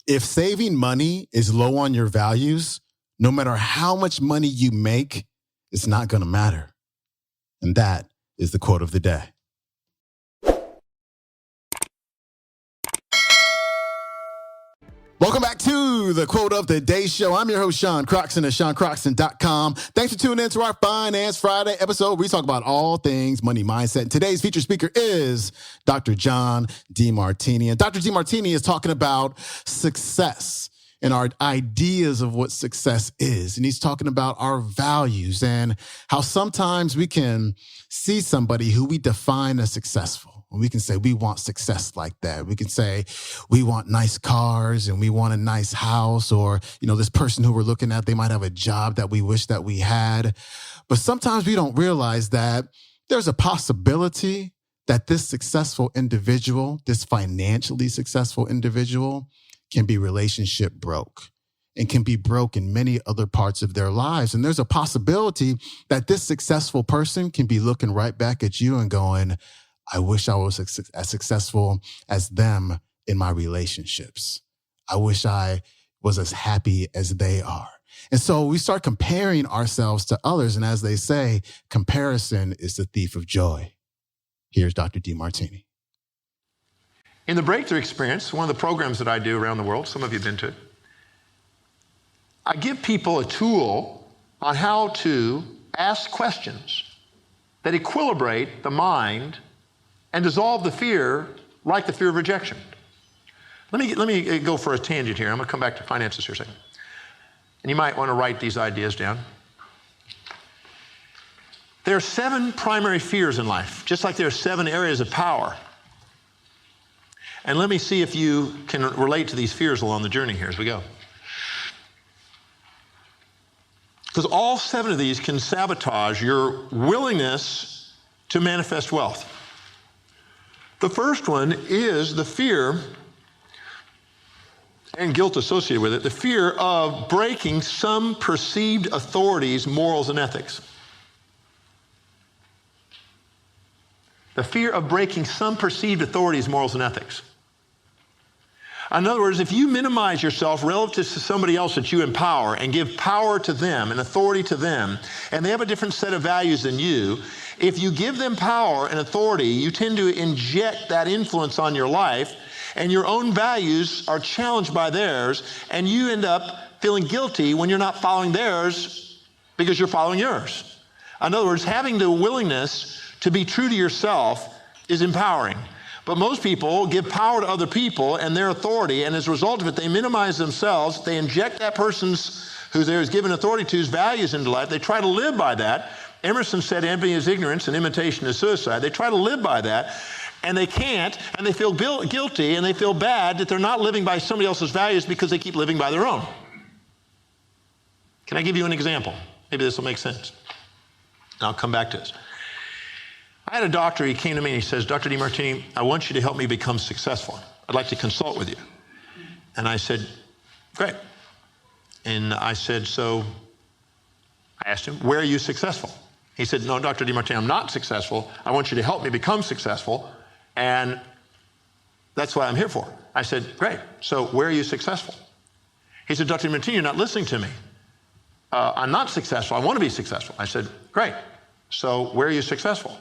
If saving money is low on your values, no matter how much money you make, it's not going to matter. And that is the quote of the day. Welcome back to the Quote of the Day show. I'm your host, Sean Croxton at SeanCroxton.com. Thanks for tuning in to our Finance Friday episode where we talk about all things money mindset. And today's featured speaker is Dr. John Demartini. And Dr. Demartini is talking about success and our ideas of what success is. And he's talking about our values and how sometimes we can see somebody who we define as successful. We can say we want success like that. We can say we want nice cars and we want a nice house, or, this person who we're looking at, they might have a job that we wish that we had. But sometimes we don't realize that there's a possibility that this successful individual, this financially successful individual, can be relationship broke and can be broke in many other parts of their lives. And there's a possibility that this successful person can be looking right back at you and going, I wish I was as successful as them in my relationships. I wish I was as happy as they are. And so we start comparing ourselves to others. And as they say, comparison is the thief of joy. Here's Dr. Demartini. In the Breakthrough Experience, one of the programs that I do around the world, some of you have been to it, I give people a tool on how to ask questions that equilibrate the mind and dissolve the fear, like the fear of rejection. Let me go for a tangent here. I'm going to come back to finances here a second. And you might want to write these ideas down. There are 7 primary fears in life, just like there are 7 areas of power. And let me see if you can relate to these fears along the journey here as we go. Because all 7 of these can sabotage your willingness to manifest wealth. The first one is the fear and guilt associated with it, the fear of breaking some perceived authority's morals and ethics. The fear of breaking some perceived authority's morals and ethics. In other words, if you minimize yourself relative to somebody else that you empower and give power to them and authority to them, and they have a different set of values than you, if you give them power and authority, you tend to inject that influence on your life, and your own values are challenged by theirs, and you end up feeling guilty when you're not following theirs because you're following yours. In other words, having the willingness to be true to yourself is empowering. But most people give power to other people and their authority, and as a result of it, they minimize themselves. They inject that person's, who there is given authority to's values into life. They try to live by that. Emerson said, envy is ignorance and imitation is suicide. They try to live by that, and they can't, and they feel guilty, and they feel bad that they're not living by somebody else's values because they keep living by their own. Can I give you an example? Maybe this will make sense. And I'll come back to this. I had a doctor, he came to me and he says, Dr. Demartini, I want you to help me become successful. I'd like to consult with you. And I said, great. And I said, so I asked him, where are you successful? He said, no, Dr. Demartini, I'm not successful. I want you to help me become successful. And that's what I'm here for. I said, great. So where are you successful? He said, Dr. Demartini, you're not listening to me. I'm not successful. I want to be successful. I said, great. So where are you successful?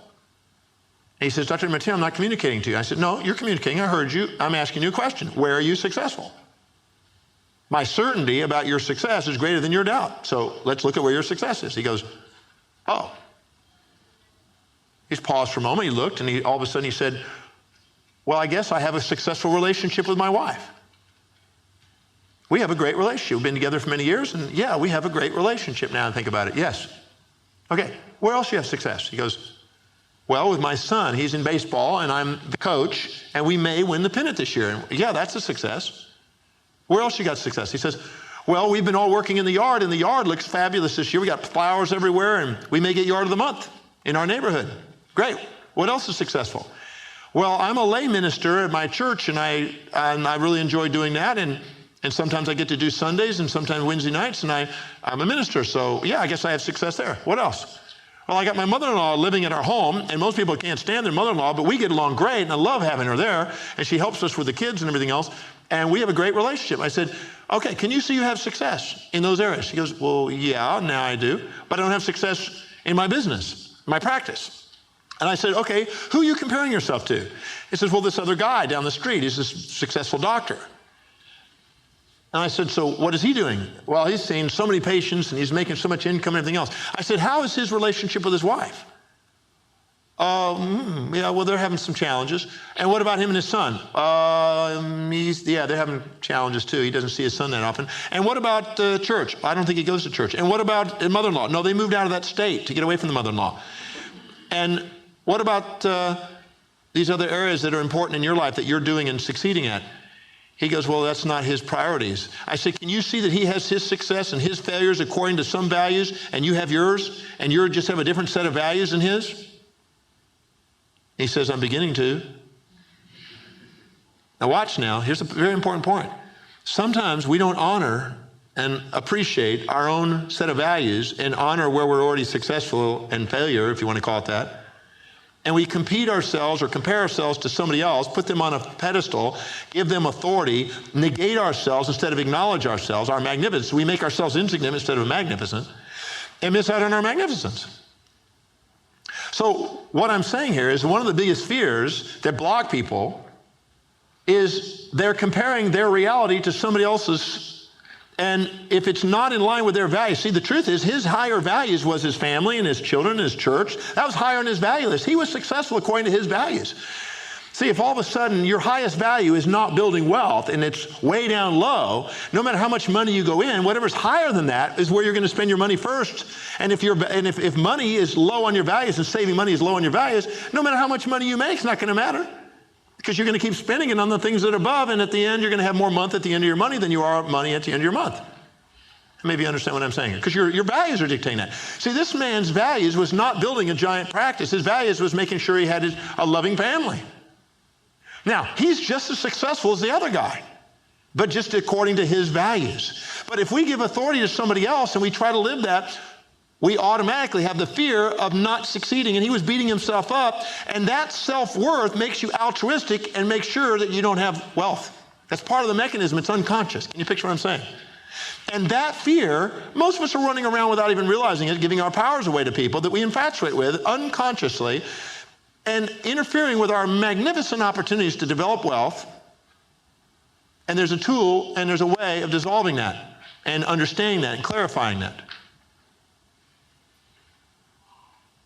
And he says, Dr. Demartini, I'm not communicating to you. I said, no, you're communicating. I heard you. I'm asking you a question. Where are you successful? My certainty about your success is greater than your doubt. So let's look at where your success is. He goes, oh. He's paused for a moment. He looked, and all of a sudden he said, well, I guess I have a successful relationship with my wife. We have a great relationship. We've been together for many years, and yeah, we have a great relationship now. I think about it. Yes. Okay. Where else do you have success? He goes, well, with my son, he's in baseball, and I'm the coach, and we may win the pennant this year. And yeah, that's a success. Where else you got success? He says, well, we've been all working in the yard, and the yard looks fabulous this year. We got flowers everywhere, and we may get yard of the month in our neighborhood. Great. What else is successful? Well, I'm a lay minister at my church, and I really enjoy doing that, and sometimes I get to do Sundays, and sometimes Wednesday nights, and I'm a minister, so yeah, I guess I have success there. What else? Well, I got my mother-in-law living at our home, and most people can't stand their mother-in-law, but we get along great, and I love having her there, and she helps us with the kids and everything else. and we have a great relationship. I said, okay, can you see you have success in those areas? He goes, well, yeah, now I do, but I don't have success in my business, my practice. And I said, okay, who are you comparing yourself to? He says, well, this other guy down the street, he's this successful doctor. And I said, so what is he doing? Well, he's seeing so many patients and he's making so much income and everything else. I said, how is his relationship with his wife? Yeah, well, they're having some challenges. And what about him and his son? They're having challenges too. He doesn't see his son that often. And what about church? I don't think he goes to church. And what about mother-in-law? No, they moved out of that state to get away from the mother-in-law. And what about these other areas that are important in your life that you're doing and succeeding at? He goes, well, that's not his priorities. I said, can you see that he has his success and his failures according to some values, and you have yours, and you just have a different set of values than his? He says, I'm beginning to. Now watch now. Here's a very important point. Sometimes we don't honor and appreciate our own set of values and honor where we're already successful and failure, if you want to call it that. And we compete ourselves or compare ourselves to somebody else, put them on a pedestal, give them authority, negate ourselves instead of acknowledge ourselves, our magnificence. We make ourselves insignificant instead of magnificent and miss out on our magnificence. So what I'm saying here is one of the biggest fears that block people is they're comparing their reality to somebody else's. And if it's not in line with their values, see, the truth is his higher values was his family and his children and his church. That was higher on his value list. He was successful according to his values. See, if all of a sudden your highest value is not building wealth and it's way down low, no matter how much money you go in, whatever's higher than that is where you're going to spend your money first. And if money is low on your values and saving money is low on your values, no matter how much money you make, it's not going to matter. Because you're going to keep spending it on the things that are above, and at the end, you're going to have more month at the end of your money than you are money at the end of your month. Maybe you understand what I'm saying here, because your values are dictating that. See, this man's values was not building a giant practice. His values was making sure he had a loving family. Now, he's just as successful as the other guy, but just according to his values. But if we give authority to somebody else and we try to live that, we automatically have the fear of not succeeding. And he was beating himself up. And that self-worth makes you altruistic and makes sure that you don't have wealth. That's part of the mechanism. It's unconscious. Can you picture what I'm saying? And that fear, most of us are running around without even realizing it, giving our powers away to people that we infatuate with unconsciously and interfering with our magnificent opportunities to develop wealth. And there's a tool and there's a way of dissolving that and understanding that and clarifying that.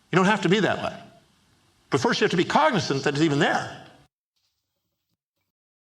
You don't have to be that way. But first you have to be cognizant that it's even there.